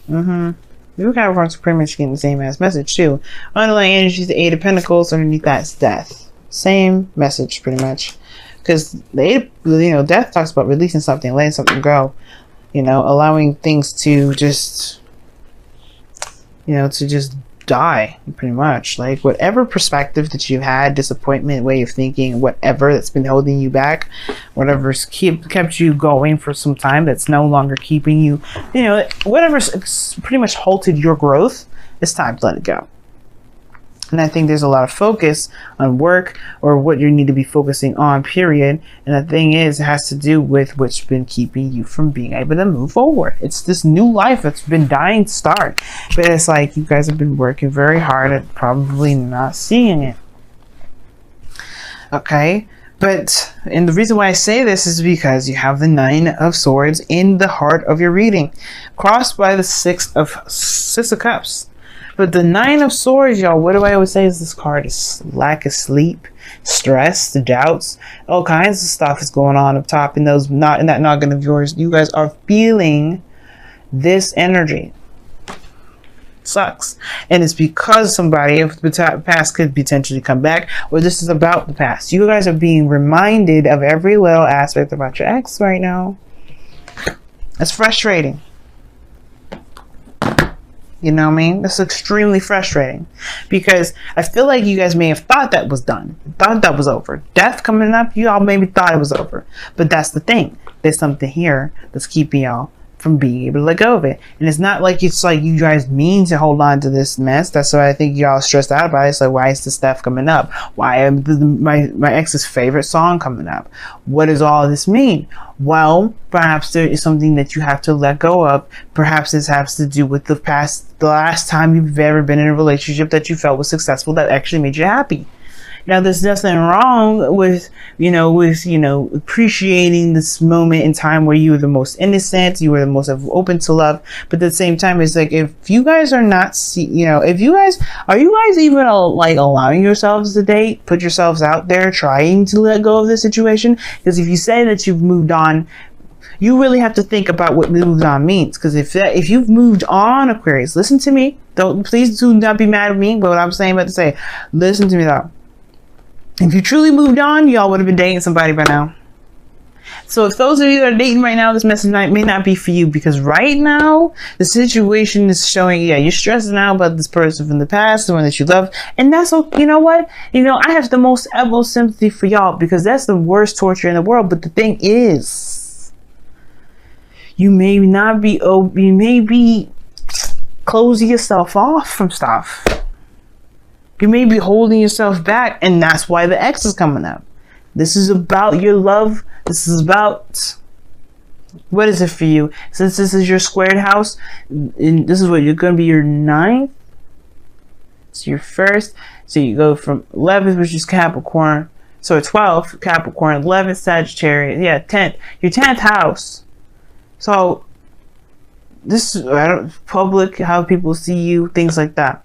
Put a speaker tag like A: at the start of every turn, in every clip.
A: You Capricorn's pretty much getting the same ass message too. Underlying energy is the Eight of Pentacles. Underneath that's death. Same message pretty much. Because the Eight, death talks about releasing something, letting something go. Allowing things to just, to just die pretty much. Like whatever perspective that you had, disappointment, way of thinking, whatever that's been holding you back, whatever's kept you going for some time that's no longer keeping you, whatever's pretty much halted your growth, it's time to let it go. And I think there's a lot of focus on work or what you need to be focusing on, period. And the thing is, it has to do with what's been keeping you from being able to move forward. It's this new life that's been dying to start. But it's like you guys have been working very hard at probably not seeing it. Okay? And the reason why I say this is because you have the Nine of Swords in the heart of your reading, crossed by the Six of Cups. But the Nine of Swords, y'all, what do I always say is this card is lack of sleep, stress, the doubts, all kinds of stuff is going on up top in that noggin of yours. You guys are feeling this energy. Sucks. And it's because somebody of the past could potentially come back, or this is about the past. You guys are being reminded of every little aspect about your ex right now. It's frustrating. You know what I mean? That's extremely frustrating because I feel like you guys may have thought that was done, thought that was over. Death coming up, you all maybe thought it was over. But that's the thing. There's something here that's keeping y'all from being able to let go of it. And it's not like it's like you guys mean to hold on to this mess. That's why I think y'all stressed out about it. It's like, why is this stuff coming up? Why am my ex's favorite song coming up? What does all this mean? Well, perhaps there is something that you have to let go of. Perhaps this has to do with the last time you've ever been in a relationship that you felt was successful, that actually made you happy. Now, there's nothing wrong with, appreciating this moment in time where you were the most innocent, you were the most open to love. But at the same time, it's like, if you guys are not, are you guys even allowing yourselves to date, put yourselves out there, trying to let go of this situation? Because if you say that you've moved on, you really have to think about what moved on means. Because if you've moved on, Aquarius, listen to me. Please do not be mad at me. But what I'm about to say, listen to me though. If you truly moved on, y'all would have been dating somebody by now. So if those of you that are dating right now, this message may not be for you, because right now the situation is showing, you're stressing out about this person from the past, the one that you love, and that's okay. You know what? I have the most utmost sympathy for y'all, because that's the worst torture in the world. But the thing is, you may be closing yourself off from stuff. You may be holding yourself back, and that's why the X is coming up. This is about your love. This is about, what is it for you? Since this is your squared house, and this is what you're going to be your 9th. It's your first. So you go from 11th, which is Capricorn. So 12th, Capricorn, 11th, Sagittarius. Yeah, 10th. Your 10th house. So this is public, how people see you, things like that.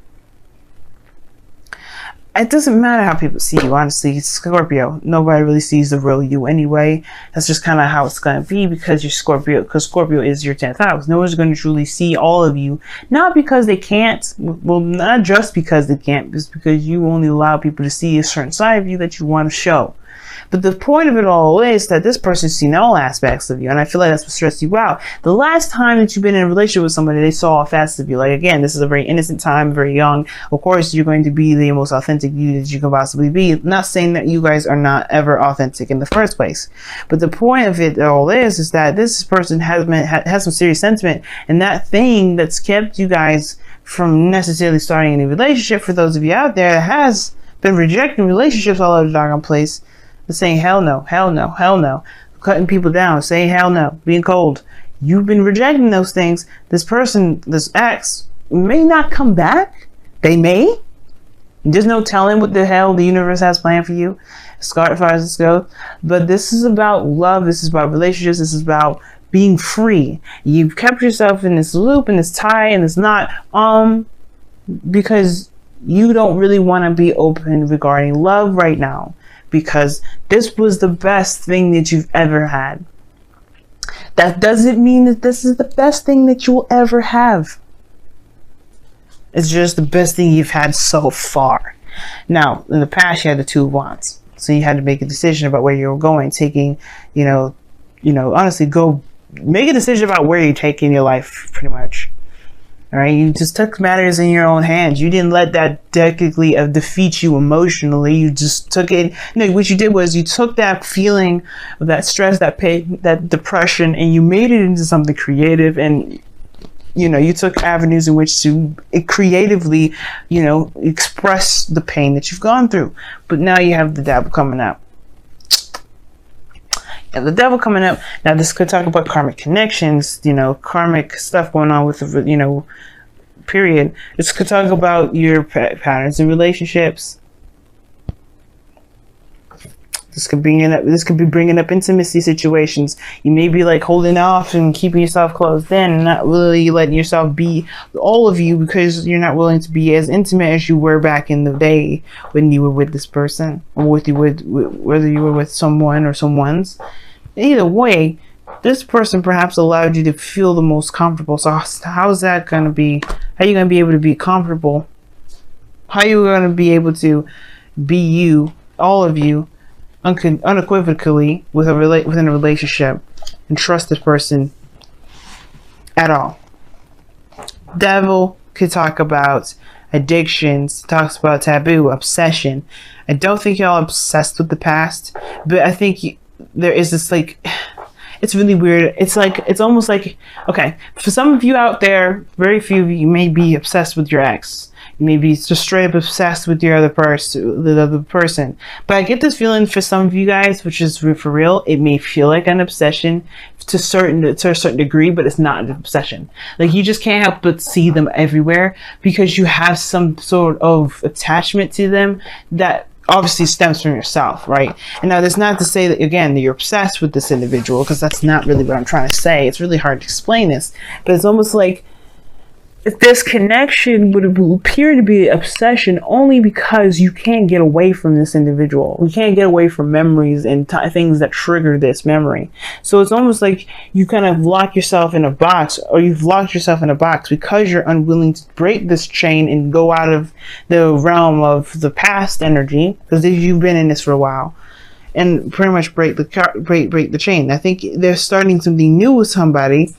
A: It doesn't matter how people see you, honestly. It's Scorpio. Nobody really sees the real you anyway. That's just kind of how it's going to be, because you're Scorpio. Because Scorpio is your 10th house. No one's going to truly see all of you. Not because they can't. Well, not just because they can't. Just because you only allow people to see a certain side of you that you want to show. But the point of it all is that this person's seen all aspects of you. And I feel like that's what stressed you out. The last time that you've been in a relationship with somebody, they saw all facets of you. Like, again, this is a very innocent time, very young. Of course, you're going to be the most authentic you that you can possibly be. I'm not saying that you guys are not ever authentic in the first place. But the point of it all is that this person has some serious sentiment. And that thing that's kept you guys from necessarily starting any relationship, for those of you out there that has been rejecting relationships all over the doggone place, saying hell no, hell no, hell no, cutting people down, saying hell no, being cold. You've been rejecting those things. This person, this ex, may not come back. They may. There's no telling what the hell the universe has planned for you, as far as this goes. But this is about love. This is about relationships. This is about being free. You've kept yourself in this loop, in this tie, and it's not because you don't really want to be open regarding love right now. Because this was the best thing that you've ever had. That doesn't mean that this is the best thing that you will ever have. It's just the best thing you've had so far. Now, in the past, you had the Two of Wands. So you had to make a decision about where you were going, taking, honestly, go make a decision about where you're taking your life, pretty much. All right, you just took matters in your own hands. You didn't let that technically defeat you emotionally. You just took it. What you did was you took that feeling of that stress, that pain, that depression, and you made it into something creative. And you took avenues in which to creatively, express the pain that you've gone through. But now you have the Devil coming up. The Devil coming up. Now, this could talk about karmic connections, karmic stuff going on with, period. This could talk about your patterns in relationships. This could be bringing up intimacy situations. You may be like holding off and keeping yourself closed in, and not really letting yourself be all of you, because you're not willing to be as intimate as you were back in the day when you were with this person, or whether you were with someone or someone's. Either way, this person perhaps allowed you to feel the most comfortable. So how's that going to be? How are you going to be able to be comfortable? How are you going to be able to be you, all of you, unequivocally within a relationship, and trust this person at all? Devil could talk about addictions, talks about taboo, obsession. I don't think y'all are obsessed with the past, but I think there is this, it's really weird. It's almost like, okay, for some of you out there, very few of you may be obsessed with your ex. You may be just straight up obsessed with the other person. But I get this feeling for some of you guys, which is for real, it may feel like an obsession to a certain degree, but it's not an obsession. Like, you just can't help but see them everywhere because you have some sort of attachment to them that obviously stems from yourself, right? And now that's not to say that, again, that you're obsessed with this individual, because that's not really what I'm trying to say. It's really hard to explain this, but it's almost like this connection would appear to be an obsession only because you can't get away from this individual. You can't get away from memories and things that trigger this memory. So it's almost like you kind of lock yourself in a box, or you've locked yourself in a box because you're unwilling to break this chain and go out of the realm of the past energy, because you've been in this for a while, and pretty much break the chain. I think they're starting something new with somebody.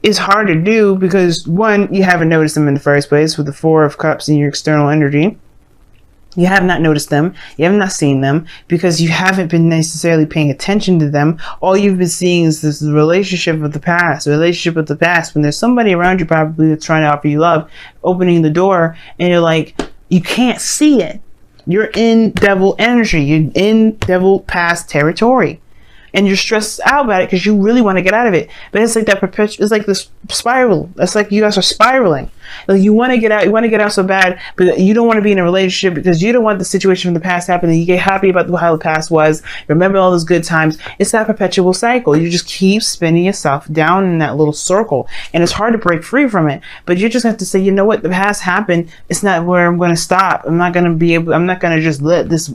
A: It's hard to do because, one, you haven't noticed them in the first place with the Four of Cups in your external energy. You have not noticed them. You have not seen them because you haven't been necessarily paying attention to them. All you've been seeing is this relationship with the past. When there's somebody around you probably that's trying to offer you love, opening the door, and you're like, you can't see it. You're in devil energy. You're in devil past territory. And you're stressed out about it because you really want to get out of it. But it's like that it's like this spiral. It's like you guys are spiraling. Like, you want to get out so bad, but you don't want to be in a relationship because you don't want the situation from the past happening. You get happy about how the past was. Remember all those good times. It's that perpetual cycle. You just keep spinning yourself down in that little circle. And it's hard to break free from it. But you just have to say, you know what? The past happened. It's not where I'm going to stop. I'm not going to just let this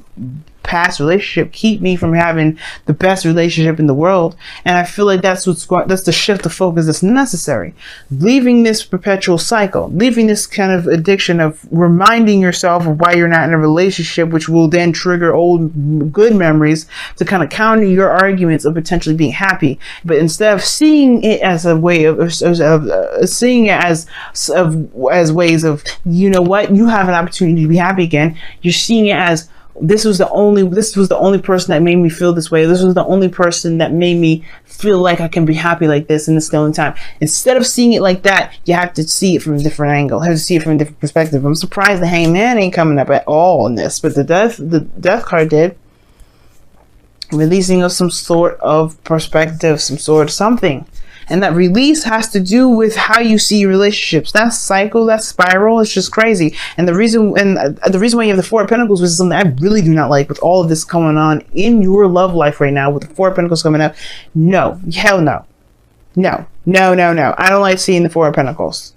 A: past relationship keep me from having the best relationship in the world. And I feel like that's the shift of focus that's necessary. Leaving this perpetual cycle, leaving this kind of addiction of reminding yourself of why you're not in a relationship, which will then trigger old good memories to kind of counter your arguments of potentially being happy. But instead of seeing it as a way of seeing it as ways of, you know what, you have an opportunity to be happy again, you're seeing it as, this was the only person that made me feel this way. This was the only person that made me feel like I can be happy like this, and this is the only time. Instead of seeing it like that, you have to see it from a different angle. You have to see it from a different perspective. I'm surprised the Hangman ain't coming up at all in this, but the death card did. Releasing of some sort of perspective, some sort of something. And that release has to do with how you see relationships. That cycle, that spiral, it's just crazy. And the reason why you have the Four of Pentacles, which is something I really do not like with all of this going on in your love life right now, with the Four of Pentacles coming up. No, hell no. No. I don't like seeing the Four of Pentacles.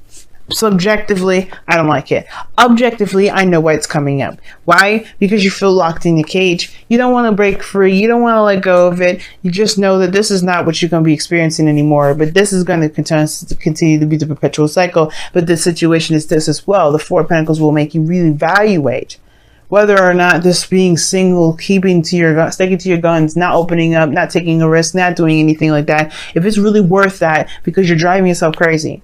A: Subjectively, I don't like it. Objectively, I know why it's coming up. Why? Because you feel locked in your cage. You don't want to break free. You don't want to let go of it. You just know that this is not what you're going to be experiencing anymore. But this is going to continue to be the perpetual cycle. But the situation is this as well. The Four of Pentacles will make you reevaluate whether or not this being single, sticking to your guns, not opening up, not taking a risk, not doing anything like that, if it's really worth that, because you're driving yourself crazy.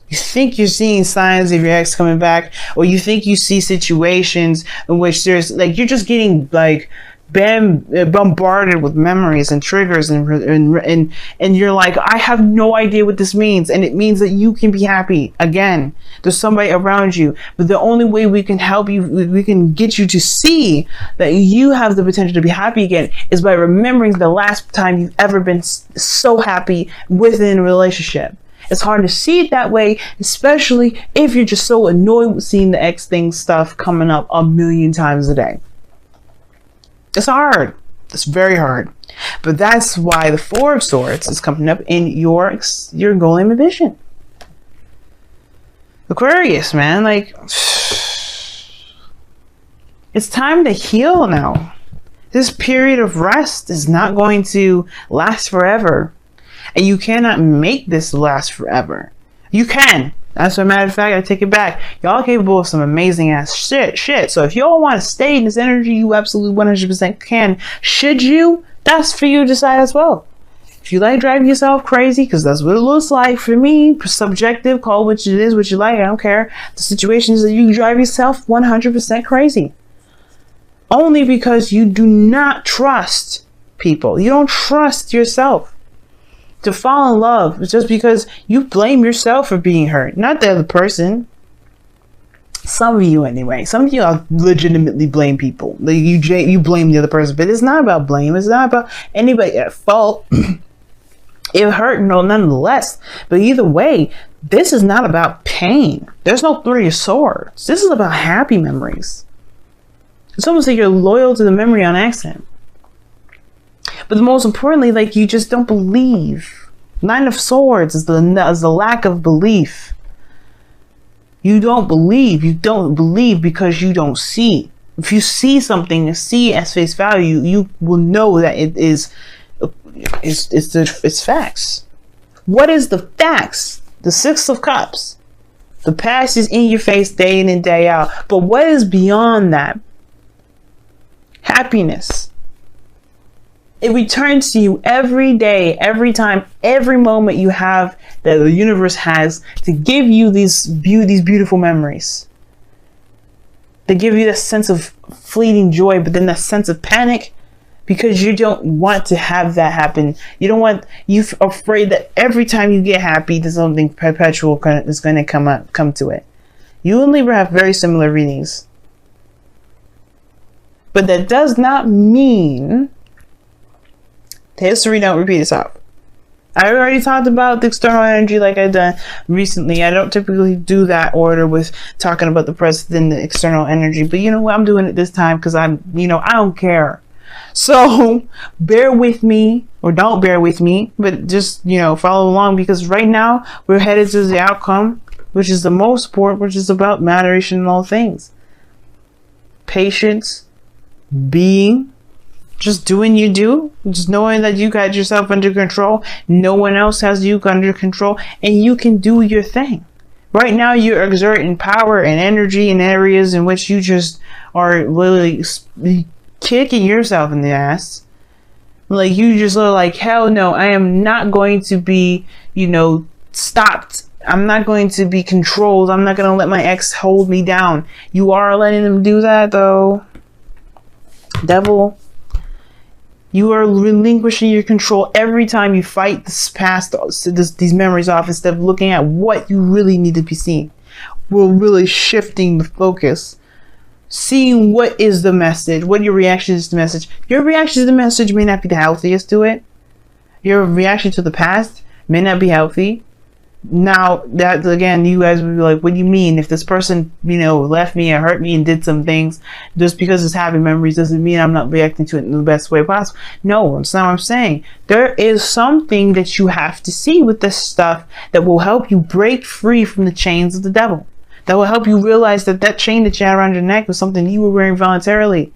A: You think you're seeing signs of your ex coming back, or you think you see situations in which there's like, you're just getting like bombarded with memories and triggers, and you're like, I have no idea what this means. And it means that you can be happy again. There's somebody around you, but the only way we can help you, we can get you to see that you have the potential to be happy again, is by remembering the last time you've ever been so happy within a relationship. It's hard to see it that way, especially if you're just so annoyed with seeing the ex thing stuff coming up a million times a day. It's hard. It's very hard. But that's why the Four of Swords is coming up in your goal and ambition. Aquarius, man, like, it's time to heal now. This period of rest is not going to last forever. And you cannot make this last forever. You can. As a matter of fact, I take it back. Y'all capable of some amazing ass shit. So if y'all want to stay in this energy, you absolutely 100% can. Should you? That's for you to decide as well. If you like driving yourself crazy, because that's what it looks like for me, subjective, call what it is, what you like, I don't care. The situation is that you drive yourself 100% crazy. Only because you do not trust people. You don't trust yourself. To fall in love is just because you blame yourself for being hurt, not the other person. Some of you anyway. Some of you legitimately blame people. Like you blame the other person, but it's not about blame. It's not about anybody at fault. It hurt nonetheless. But either way, this is not about pain. There's no Three of Swords. This is about happy memories. It's almost like you're loyal to the memory on accident. But the most importantly, like, you just don't believe. Nine of Swords is the lack of belief. You don't believe. You don't believe because you don't see. If you see something, see as face value, you will know that it's facts. What is the facts? The Six of Cups. The past is in your face day in and day out. But what is beyond that? Happiness. It returns to you every day, every time, every moment you have that the universe has to give you these beautiful memories. They give you that sense of fleeting joy, but then that sense of panic because you don't want to have that happen. You're afraid that every time you get happy, there's something perpetual is going to come to it. You and Libra have very similar readings. But that does not mean history don't repeat itself. I already talked about the external energy like I've done recently. I don't typically do that order with talking about the present and the external energy. But you know what? I'm doing it this time because I don't care. So bear with me, or don't bear with me, but just, follow along, because right now we're headed to the outcome, which is the most important, which is about moderation in all things. Patience, being, just doing you do, just knowing that you got yourself under control. No one else has you under control, and you can do your thing. Right now, you're exerting power and energy in areas in which you just are literally kicking yourself in the ass. Like, you just look like, hell no, I am not going to be, stopped. I'm not going to be controlled. I'm not going to let my ex hold me down. You are letting them do that, though. Devil. You are relinquishing your control every time you fight these memories off, instead of looking at what you really need to be seeing. We're really shifting the focus. Seeing what is the message, what your reaction is to the message. Your reaction to the message may not be the healthiest to it. Your reaction to the past may not be healthy. Now that, again, you guys would be like, what do you mean? If this person, you know, left me or hurt me and did some things, just because it's happy memories doesn't mean I'm not reacting to it in the best way possible. No, that's not what I'm saying. There is something that you have to see with this stuff that will help you break free from the chains of the devil. That will help you realize that that chain that you had around your neck was something you were wearing voluntarily.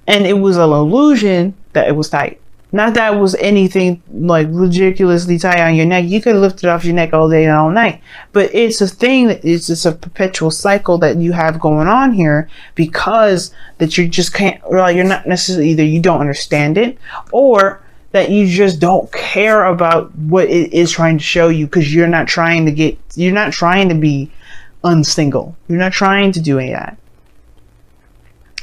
A: And it was an illusion that it was tight. Not that it was anything like ridiculously tight on your neck. You could lift it off your neck all day and all night. But it's a thing that it's just a perpetual cycle that you have going on here, because that you just can't, well, you're not necessarily, either you don't understand it, or that you just don't care about what it is trying to show you, because you're not trying to be unsingle. You're not trying to do any of that.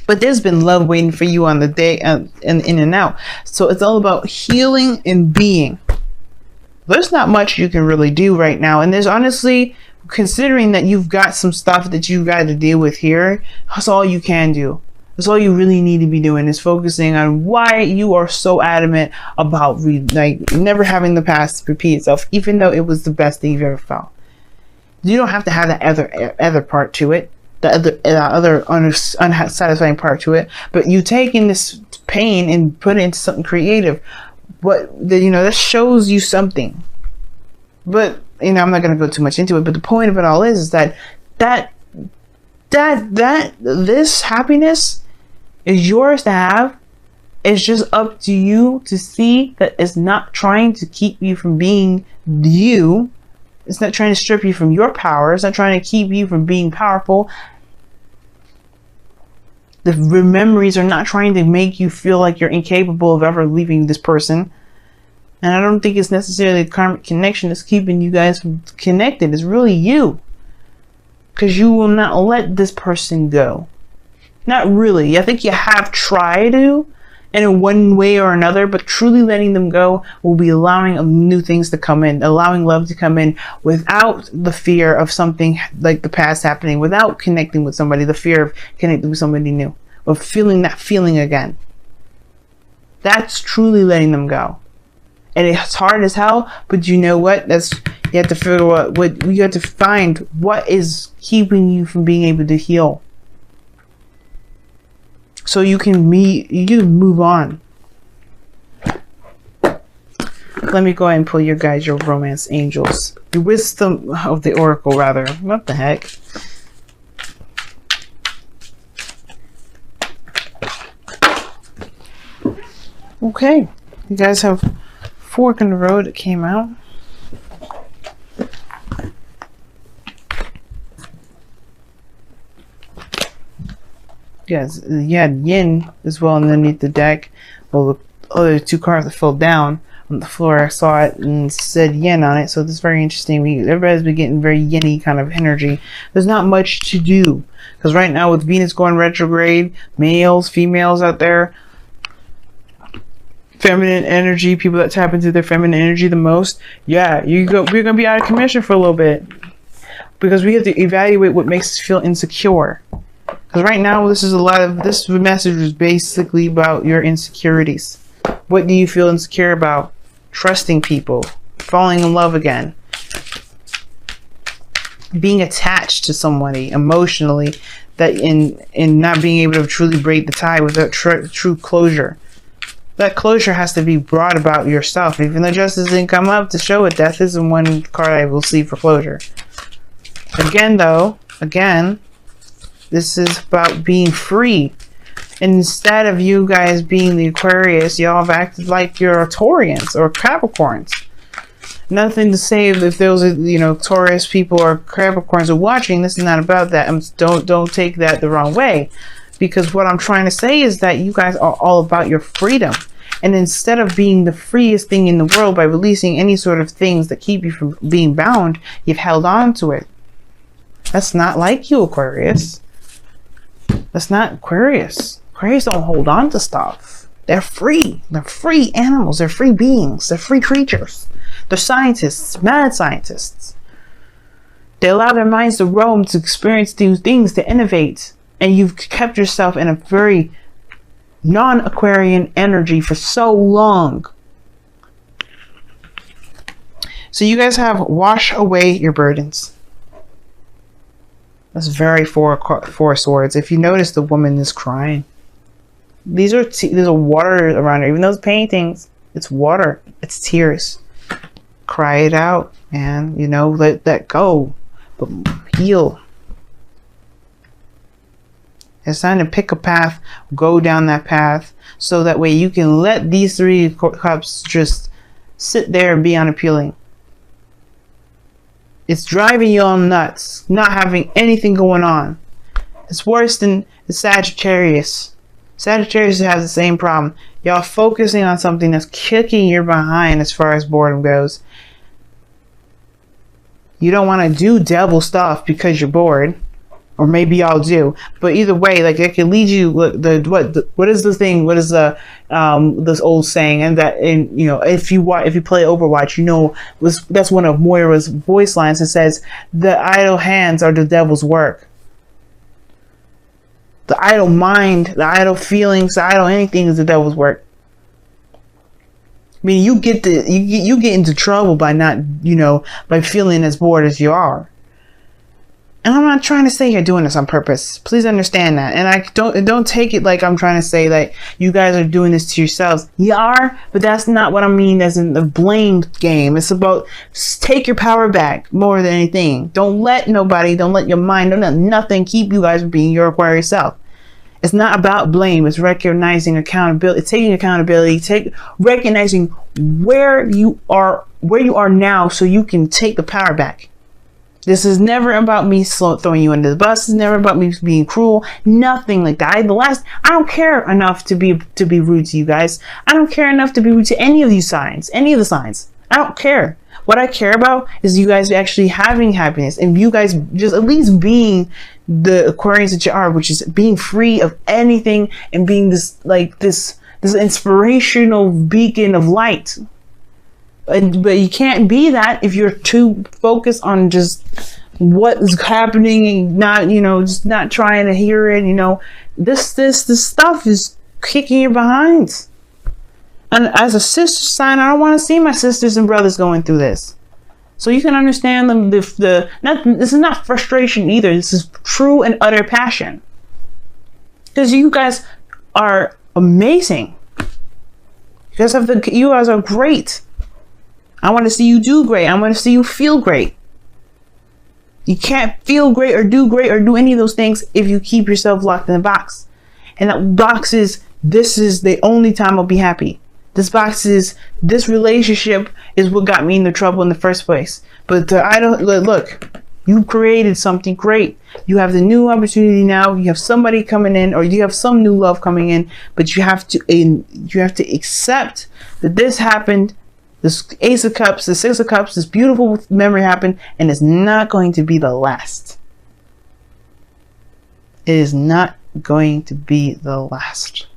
A: But there's been love waiting for you on the day and in and out. So it's all about healing and being. There's not much you can really do right now. And there's honestly, considering that you've got some stuff that you've got to deal with here, that's all you can do. That's all you really need to be doing, is focusing on why you are so adamant about like never having the past repeat itself, even though it was the best thing you've ever felt. You don't have to have that other part to it. The other unsatisfying part to it, but you taking this pain and put it into something creative, that shows you something. But I'm not going to go too much into it, but the point of it all is that this happiness is yours to have. It's just up to you to see that it's not trying to keep you from being you. It's not trying to strip you from your power. It's not trying to keep you from being powerful. The memories are not trying to make you feel like you're incapable of ever leaving this person. And I don't think it's necessarily a karmic connection that's keeping you guys from connected. It's really you. Because you will not let this person go. Not really. I think you have tried to, in one way or another, but truly letting them go will be allowing new things to come in, allowing love to come in without the fear of something like the past happening, without connecting with somebody, the fear of connecting with somebody new, of feeling that feeling again. That's truly letting them go. And it's hard as hell, but you know what? You have to figure out you have to find what is keeping you from being able to heal. So you can move on. Let me go ahead and pull your guys, your romance angels. The wisdom of the oracle, rather. What the heck? Okay. You guys have Fork in the Road that came out. Yes, you had Yin as well underneath the deck. Well, the other two cards that fell down on the floor, I saw it and said Yin on it. So this is very interesting. Everybody's been getting very Yin-y kind of energy. There's not much to do, because right now with Venus going retrograde, males, females out there, feminine energy, people that tap into their feminine energy the most, yeah, we're gonna be out of commission for a little bit, because we have to evaluate what makes us feel insecure. Because right now, this message is basically about your insecurities. What do you feel insecure about? Trusting people, falling in love again, being attached to somebody emotionally, that in not being able to truly break the tie without true closure. That closure has to be brought about yourself. Even though justice didn't come up to show it, death isn't one card I will see for closure. Again, this is about being free. And instead of you guys being the Aquarius, y'all have acted like you're Taurians or Capricorns. Nothing to say if those Taurus people or Capricorns are watching. This is not about that. Don't take that the wrong way. Because what I'm trying to say is that you guys are all about your freedom. And instead of being the freest thing in the world by releasing any sort of things that keep you from being bound, you've held on to it. That's not like you, Aquarius. That's not Aquarius. Aquarius don't hold on to stuff. They're free. They're free animals. They're free beings. They're free creatures. They're scientists, mad scientists. They allow their minds to roam, to experience new things, to innovate. And you've kept yourself in a very non-Aquarian energy for so long. So you guys have wash away your burdens. That's very four of swords. If you notice, the woman is crying. There's a water around her. Even those paintings, it's water. It's tears. Cry it out, man. You know, let that go. But heal. It's time to pick a path. Go down that path. So that way you can let these 3 of Cups just sit there and be unappealing. It's driving you all nuts. Not having anything going on. It's worse than the Sagittarius. Sagittarius has the same problem. Y'all focusing on something that's kicking your behind as far as boredom goes. You don't want to do devil stuff because you're bored. Or maybe y'all do. But either way, like, it can lead you, what is the thing? What is the this old saying? And that, you know, if you play Overwatch, you know, that's one of Moira's voice lines. It says, the idle hands are the devil's work. The idle mind, the idle feelings, the idle anything is the devil's work. I mean, you get into trouble by not, you know, by feeling as bored as you are. And I'm not trying to say you're doing this on purpose. Please understand that. And I don't take it like I'm trying to say that you guys are doing this to yourselves. You are, but that's not what I mean as in the blame game. It's about take your power back more than anything. Don't let nobody, don't let your mind, don't let nothing keep you guys from being your Aquarius self. It's not about blame. It's recognizing accountability. It's taking accountability. Recognizing where you are now, so you can take the power back. This is never about me throwing you under the bus. It's never about me being cruel. Nothing like that. I don't care enough to be rude to you guys. I don't care enough to be rude to any of these signs. Any of the signs. I don't care. What I care about is you guys actually having happiness, and you guys just at least being the Aquarians that you are, which is being free of anything and being this inspirational beacon of light. But you can't be that if you're too focused on just what is happening and not, you know, just not trying to hear it. You know, this stuff is kicking your behinds. And as a sister sign, I don't want to see my sisters and brothers going through this. So you can understand them. This is not frustration either. This is true and utter passion. Because you guys are amazing. You guys are great. I want to see you do great. I want to see you feel great. You can't feel great or do any of those things if you keep yourself locked in a box. And that box is, this is the only time I'll be happy. This box is, this relationship is what got me into trouble in the first place. But look, you created something great. You have the new opportunity now. You have somebody coming in, or you have some new love coming in, but you have to accept that this happened. This Ace of Cups, the Six of Cups, this beautiful memory happened, and it's not going to be the last. It is not going to be the last.